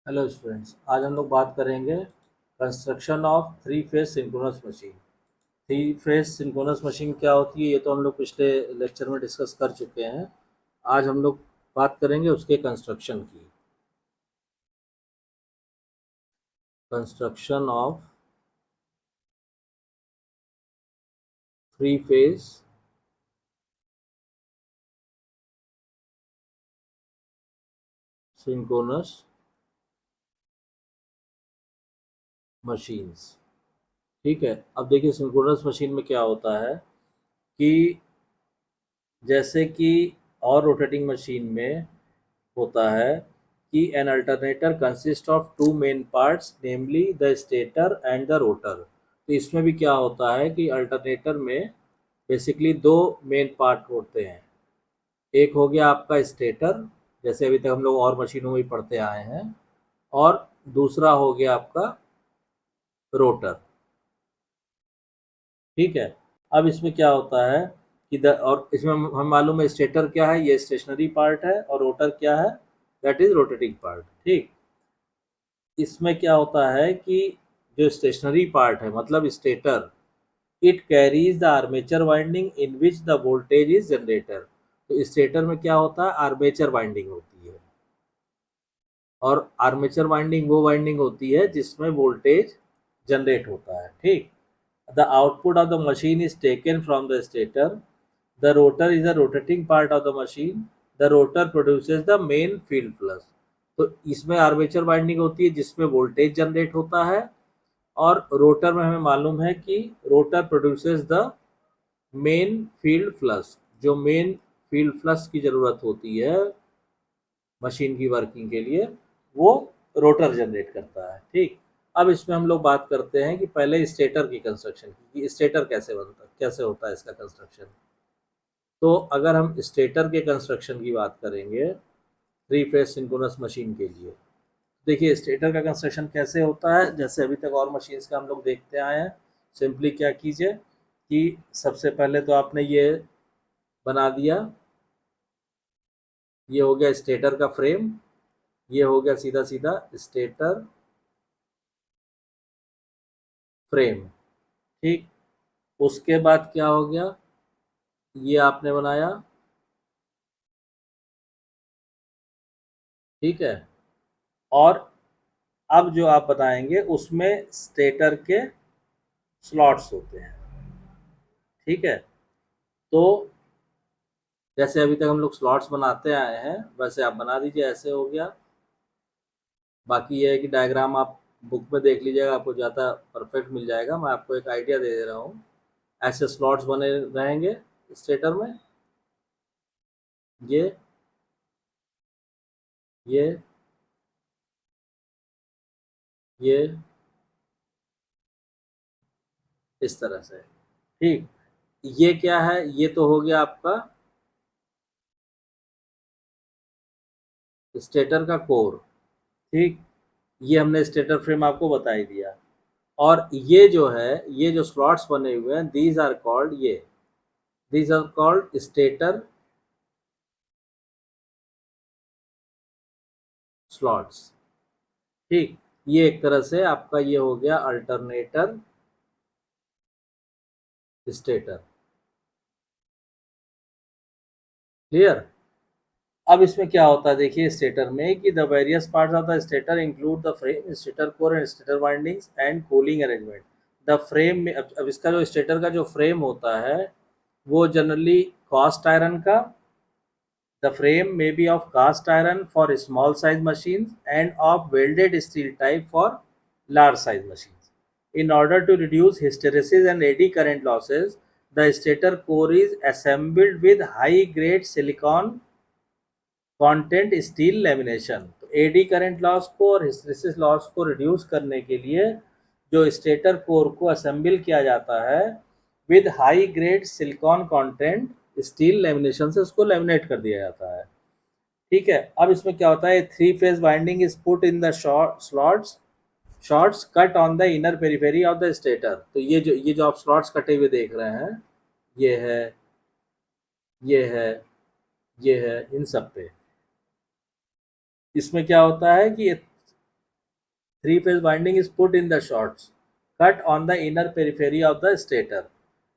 Hello students, आज हम लोग बात करेंगे construction of three phase synchronous machine. Three phase synchronous machine क्या होती है ये तो हम लोग पिछले लेक्चर में डिस्कस कर चुके हैं। आज हम लोग बात करेंगे उसके कंस्ट्रक्शन की। Construction of three phase synchronous machines. ठीक है, अब देखिए सिंक्रोनस मशीन में क्या होता है कि जैसे कि और रोटेटिंग मशीन में होता है कि an alternator consist of two main parts namely the stator and the rotor. तो इसमें भी क्या होता है कि अल्टरनेटर में बेसिकली दो मेन पार्ट होते हैं। एक हो गया आपका स्टेटर, जैसे अभी तक हम लोग और मशीनों में भी पढ़ते आए हैं, और दूसरा हो गया आपका रोटर। ठीक है, अब इसमें क्या होता है कि और इसमें हम मालूम है स्टेटर क्या है, ये स्टेशनरी पार्ट है, और रोटर क्या है, दैट इज रोटेटिंग पार्ट। ठीक, इसमें क्या होता है कि जो स्टेशनरी पार्ट है मतलब stator, it carries the armature winding in which the voltage is generator. तो स्टेटर में क्या होता है, आर्मेचर वाइंडिंग होती है, और आर्मेचर वाइंडिंग वो वाइंडिंग होती है जिसमें वोल्टेज जनरेट होता है। ठीक, the output of the machine is taken from the stator. The rotor is the rotating part of the machine. The rotor produces the main field flux. तो इसमें armature winding होती है जिसमें वोल्टेज जनरेट होता है, और रोटर में हमें मालूम है कि rotor produces the main field flux. जो मेन फील्ड फ्लक्स की ज़रूरत होती है मशीन की वर्किंग के लिए, वो रोटर जनरेट करता है। ठीक, अब इसमें हम लोग बात करते हैं कि पहले स्टेटर की कंस्ट्रक्शन की, कि स्टेटर कैसे बनता, कैसे होता है इसका कंस्ट्रक्शन। तो अगर हम स्टेटर के कंस्ट्रक्शन की बात करेंगे थ्री फेज सिंक्रोनस मशीन के लिए, देखिए स्टेटर का कंस्ट्रक्शन कैसे होता है, जैसे अभी तक और मशीन्स का हम लोग देखते आए हैं। सिंपली क्या कीजिए कि सबसे पहले तो आपने ये बना दिया, ये हो गया स्टेटर का फ्रेम, ये हो गया सीधा सीधा स्टेटर फ्रेम। ठीक, उसके बाद क्या हो गया, ये आपने बनाया। ठीक है, और अब जो आप बताएंगे उसमें स्टेटर के स्लॉट्स होते हैं। ठीक है, तो जैसे अभी तक हम लोग स्लॉट्स बनाते आए हैं वैसे आप बना दीजिए, ऐसे हो गया। बाकी ये है कि डायग्राम आप बुक में देख लीजिएगा, आपको ज़्यादा परफेक्ट मिल जाएगा। मैं आपको एक आइडिया दे दे रहा हूँ। ऐसे स्लॉट्स बने रहेंगे स्टेटर में, ये ये ये इस तरह से। ठीक, ये क्या है, ये तो हो गया आपका स्टेटर का कोर। ठीक, ये हमने स्टेटर फ्रेम आपको बता ही दिया। और ये जो है, ये जो स्लॉट्स बने हुए हैं, दीज आर कॉल्ड, ये these are called stator slots. ठीक, ये एक तरह से आपका ये हो गया अल्टरनेटर स्टेटर। क्लियर। अब इसमें क्या होता है देखिए स्टेटर में कि the various parts of the stator include the frame, stator core and stator windings and cooling arrangement. The frame में अब इसका जो स्टेटर का जो फ्रेम होता है वो जनरली कास्ट आयरन का। The frame may be of cast iron for small size machines and of welded steel type for large size machines. In order to reduce hysteresis and eddy current losses, the stator core is assembled with high grade silicon content steel lamination। तो eddy current loss को और hysteresis loss को reduce करने के लिए जो stator core को assemble किया जाता है with high grade silicone content steel lamination से उसको लेमिनेट कर दिया जाता है। ठीक है, अब इसमें क्या होता है, three phase winding is put in the slots, shorts cut on the inner periphery of the stator. तो ये जो आप स्लॉट्स कटे हुए देख रहे हैं, ये है, ये है, ये है, इन सब पे इसमें क्या होता है कि Three-phase winding is put in the shorts, cut on the inner periphery of the stator.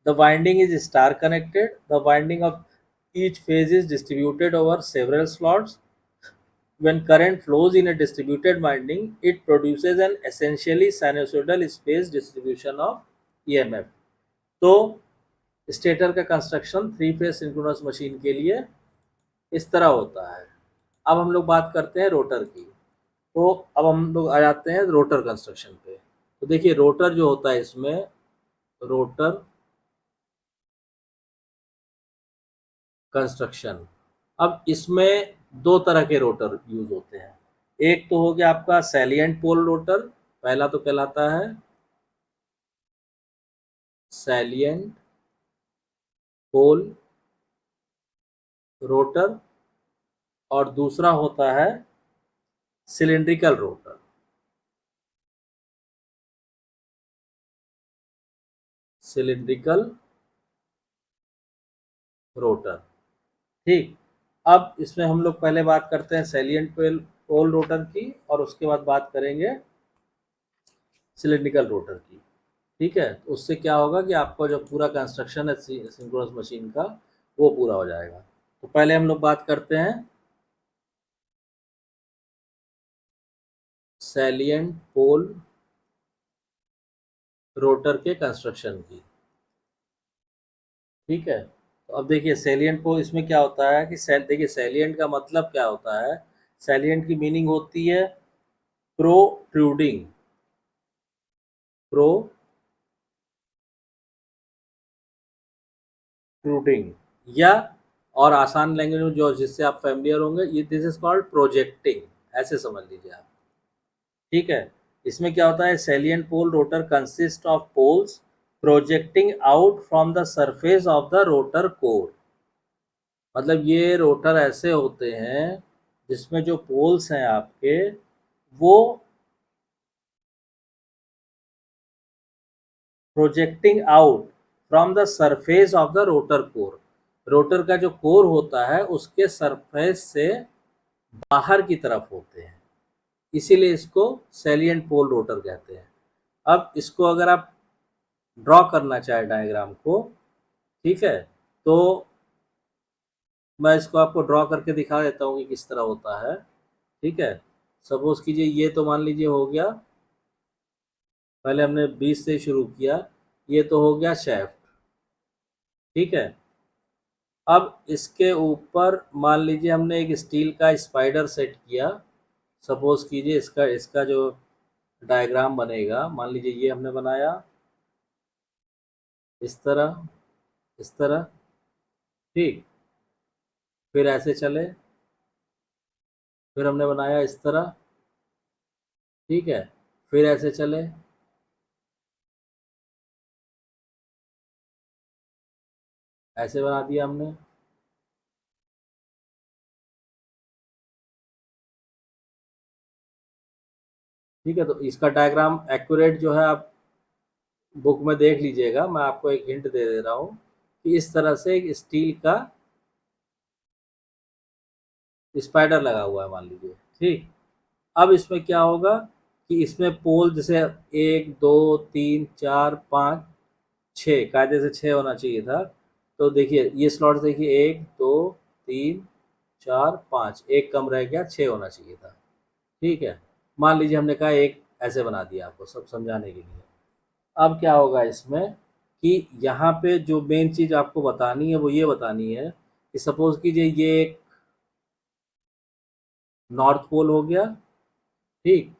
The winding is star connected. The winding of each phase is distributed over several slots. When current flows in a distributed winding, it produces an essentially sinusoidal space distribution of EMF. तो stator का construction three phase synchronous machine के लिए इस तरह होता है। अब हम लोग बात करते हैं रोटर की। तो अब हम लोग आ जाते हैं रोटर कंस्ट्रक्शन पे। तो देखिए रोटर जो होता है, इसमें रोटर कंस्ट्रक्शन, अब इसमें दो तरह के रोटर यूज होते हैं। एक तो हो गया आपका सैलिएंट पोल रोटर, पहला तो कहलाता है सैलिएंट पोल रोटर और दूसरा होता है सिलिंड्रिकल रोटर। सिलिंड्रिकल रोटर, ठीक। अब इसमें हम लोग पहले बात करते हैं सैलिएंट पोल रोटर की और उसके बाद बात करेंगे सिलिंड्रिकल रोटर की, ठीक है। तो उससे क्या होगा कि आपका जो पूरा कंस्ट्रक्शन है सिंक्रोनस मशीन का वो पूरा हो जाएगा। तो पहले हम लोग बात करते हैं सैलिएंट पोल रोटर के कंस्ट्रक्शन की, ठीक है। तो अब देखिए सैलिएंट पोल, इसमें क्या होता है कि देखिए सैलिएंट का मतलब क्या होता है। सैलिएंट की मीनिंग होती है प्रोट्रूडिंग, प्रोट्रूडिंग, या और आसान लैंग्वेज में जो जिससे आप फैमिलियर होंगे, ये दिस इज कॉल्ड प्रोजेक्टिंग, ऐसे समझ लीजिए आप, ठीक है। इसमें क्या होता है, salient pole rotor consist of poles projecting out from the surface of the rotor core. मतलब ये रोटर ऐसे होते हैं जिसमें जो पोल्स हैं आपके वो projecting out from the surface of the rotor core. Rotor का जो कोर होता है उसके सरफेस से बाहर की तरफ होते हैं, इसीलिए इसको सैलिएंट पोल रोटर कहते हैं। अब इसको अगर आप ड्रॉ करना चाहे डायग्राम को, ठीक है, तो मैं इसको आपको ड्रॉ करके दिखा देता हूँ कि किस तरह होता है, ठीक है। सपोज कीजिए ये तो मान लीजिए हो गया, पहले हमने 20 से शुरू किया, ये तो हो गया शेफ्ट, ठीक है। अब इसके ऊपर मान लीजिए हमने एक स्टील का स्पाइडर सेट किया। सपोज कीजिए इसका इसका जो डायग्राम बनेगा, मान लीजिए ये हमने बनाया इस तरह, इस तरह, ठीक। फिर ऐसे चले, फिर हमने बनाया इस तरह, ठीक है। फिर ऐसे चले, ऐसे बना दिया हमने, ठीक है। तो इसका डायग्राम एक्यूरेट जो है आप बुक में देख लीजिएगा, मैं आपको एक हिंट दे दे रहा हूँ कि इस तरह से एक स्टील का स्पाइडर लगा हुआ है मान लीजिए, ठीक। अब इसमें क्या होगा कि इसमें पोल जैसे 1 2 3 4 5 6, कायदे से 6 होना चाहिए था। तो देखिए ये स्लॉट देखिए 1 2 3 4 5, एक कम रह गया, 6 होना चाहिए था, ठीक है। मान लीजिए हमने कहा एक ऐसे बना दिया आपको सब समझाने के लिए। अब क्या होगा इसमें कि यहाँ पे जो मेन चीज़ आपको बतानी है वो ये बतानी है कि सपोज कीजिए ये एक नॉर्थ पोल हो गया, ठीक।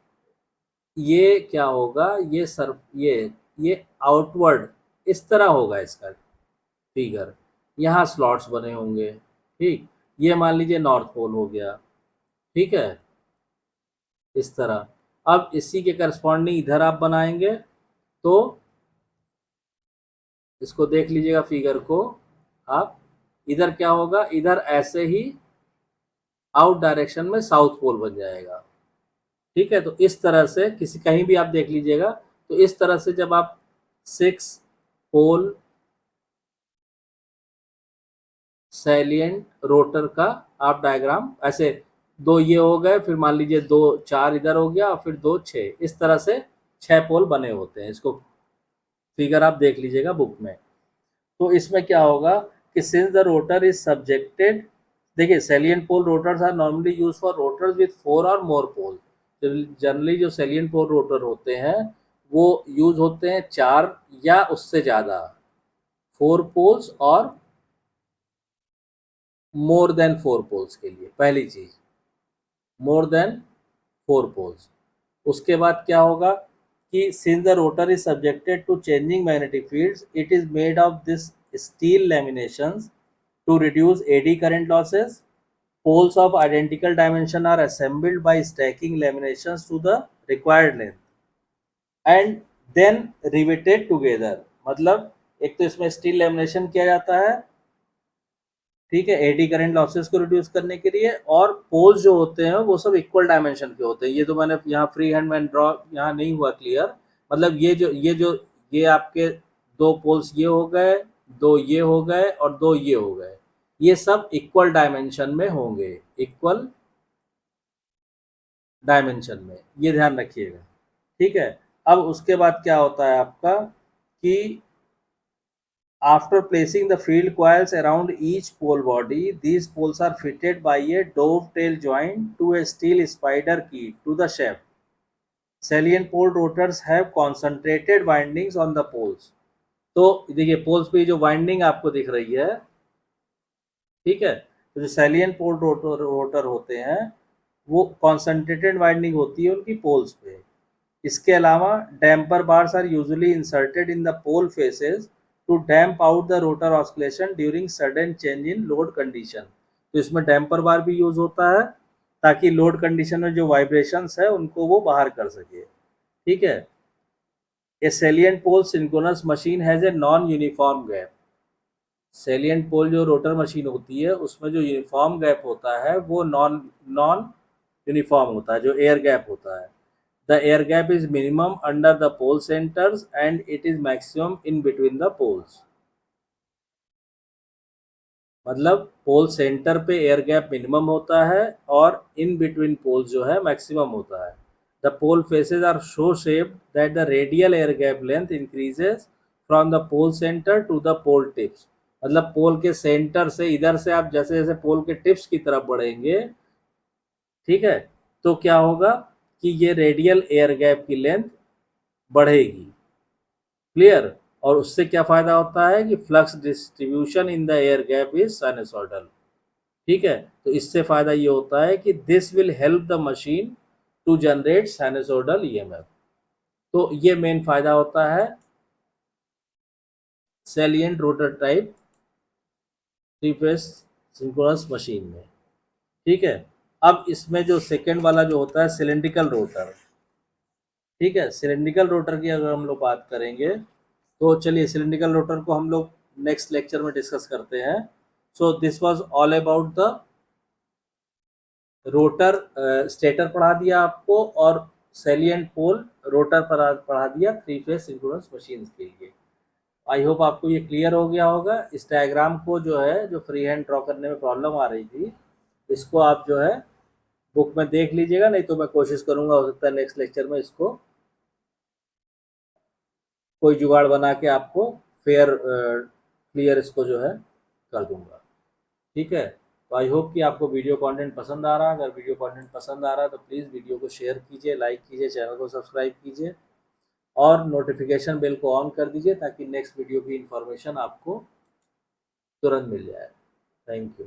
ये क्या होगा, ये सर ये आउटवर्ड इस तरह होगा इसका फिगर, यहाँ स्लॉट्स बने होंगे, ठीक। ये मान लीजिए नॉर्थ पोल हो गया, ठीक है, इस तरह। अब इसी के करस्पॉन्डिंग इधर आप बनाएंगे, तो इसको देख लीजिएगा फिगर को आप, इधर क्या होगा, इधर ऐसे ही आउट डायरेक्शन में साउथ पोल बन जाएगा, ठीक है। तो इस तरह से किसी कहीं भी आप देख लीजिएगा, तो इस तरह से जब आप 6 पोल सैलिएंट रोटर का आप डायग्राम ऐसे दो ये हो गए, फिर मान लीजिए दो चार इधर हो गया, और फिर दो छः, इस तरह से 6 पोल बने होते हैं। इसको फिगर आप देख लीजिएगा बुक में। तो इसमें क्या होगा कि since the rotor is subjected, देखिए salient pole rotors are normally use for rotors with 4 और मोर पोल। जनरली जो सैलिएंट पोल रोटर होते हैं वो यूज होते हैं 4 या उससे ज़्यादा, 4 पोल्स और मोर देन 4 पोल्स के लिए। पहली चीज, मोर देन 4 पोल्स। उसके बाद क्या होगा कि since the rotor is subjected to changing magnetic fields, it is made of this steel laminations to reduce AD current losses. Poles of identical dimension are assembled by stacking laminations to the required length and then riveted together. मतलब एक तो इसमें steel lamination किया जाता है, ठीक है, eddy current losses को रिड्यूस करने के लिए, और पोल्स जो होते हैं वो सब इक्वल डायमेंशन के होते हैं। ये तो मैंने यहाँ फ्री हैंड में ड्रॉ यहाँ नहीं हुआ क्लियर, मतलब ये आपके 2 पोल्स ये हो गए, 2 ये हो गए और 2 ये हो गए, ये सब इक्वल डायमेंशन में होंगे, इक्वल डायमेंशन में, ये ध्यान रखिएगा, ठीक है। अब उसके बाद क्या होता है आपका कि after placing the field coils around each pole body, these poles are fitted by a dovetail joint to a steel spider key to the shaft. Salient pole rotors have concentrated windings on the poles. तो देखिए poles पे जो winding आपको दिख रही है, ठीक है, तो जो सैलिएंट पोल रोटर होते हैं वो कॉन्सेंट्रेटेड वाइंडिंग होती है उनकी पोल्स पे। इसके अलावा damper bars are usually inserted in the pole faces to damp out the rotor oscillation during sudden change in load condition. तो इसमें डैम्पर बार भी यूज होता है ताकि लोड कंडीशन में जो वाइब्रेशंस है उनको वो बाहर कर सके, ठीक है। A salient pole synchronous machine has a non uniform gap. Salient pole जो रोटर मशीन होती है उसमें जो यूनिफॉर्म गैप होता है वो नॉन नॉन यूनिफॉर्म होता है, जो एयर गैप होता है। The air gap is minimum under the pole centers and it is maximum in between the poles. मतलब पोल सेंटर पे एयर गैप मिनिमम होता है और इन बिटवीन पोल्स जो है मैक्सिमम होता है। The pole faces are so shaped that the radial air gap length increases from the pole centre to the pole tips. मतलब पोल के सेंटर से इधर से आप जैसे जैसे पोल के टिप्स की तरफ बढ़ेंगे, ठीक है, तो क्या होगा कि ये रेडियल एयर गैप की लेंथ बढ़ेगी, क्लियर। और उससे क्या फायदा होता है कि flux distribution in the air gap is sinusoidal, ठीक है। तो इससे फायदा ये होता है कि this will help the machine to generate sinusoidal EMF. तो ये मेन फायदा होता है salient rotor type 3 phase synchronous machine में, ठीक है। अब इसमें जो सेकेंड वाला जो होता है सिलेंड्रिकल रोटर, ठीक है, सिलेंड्रिकल रोटर की अगर हम लोग बात करेंगे तो चलिए सिलेंड्रिकल रोटर को हम लोग नेक्स्ट लेक्चर में डिस्कस करते हैं। So this was all about the rotor. Stator पढ़ा दिया आपको और सैलिएंट पोल रोटर पढ़ा दिया 3 फेज सिंक्रोनस मशीन के लिए। आई होप आपको ये क्लियर हो गया होगा। इस डायग्राम को जो है, जो फ्री हैंड ड्रॉ करने में प्रॉब्लम आ रही थी, इसको आप जो है बुक में देख लीजिएगा, नहीं तो मैं कोशिश करूँगा, हो सकता है नेक्स्ट लेक्चर में इसको कोई जुगाड़ बना के आपको फेयर क्लियर इसको जो है कर दूंगा, ठीक है। तो आई होप कि आपको वीडियो कंटेंट पसंद आ रहा है। अगर वीडियो कंटेंट पसंद आ रहा है तो प्लीज़ वीडियो को शेयर कीजिए, लाइक कीजिए, चैनल को सब्सक्राइब कीजिए और नोटिफिकेशन बेल को ऑन कर दीजिए ताकि नेक्स्ट वीडियो की इन्फॉर्मेशन आपको तुरंत मिल जाए। Thank you.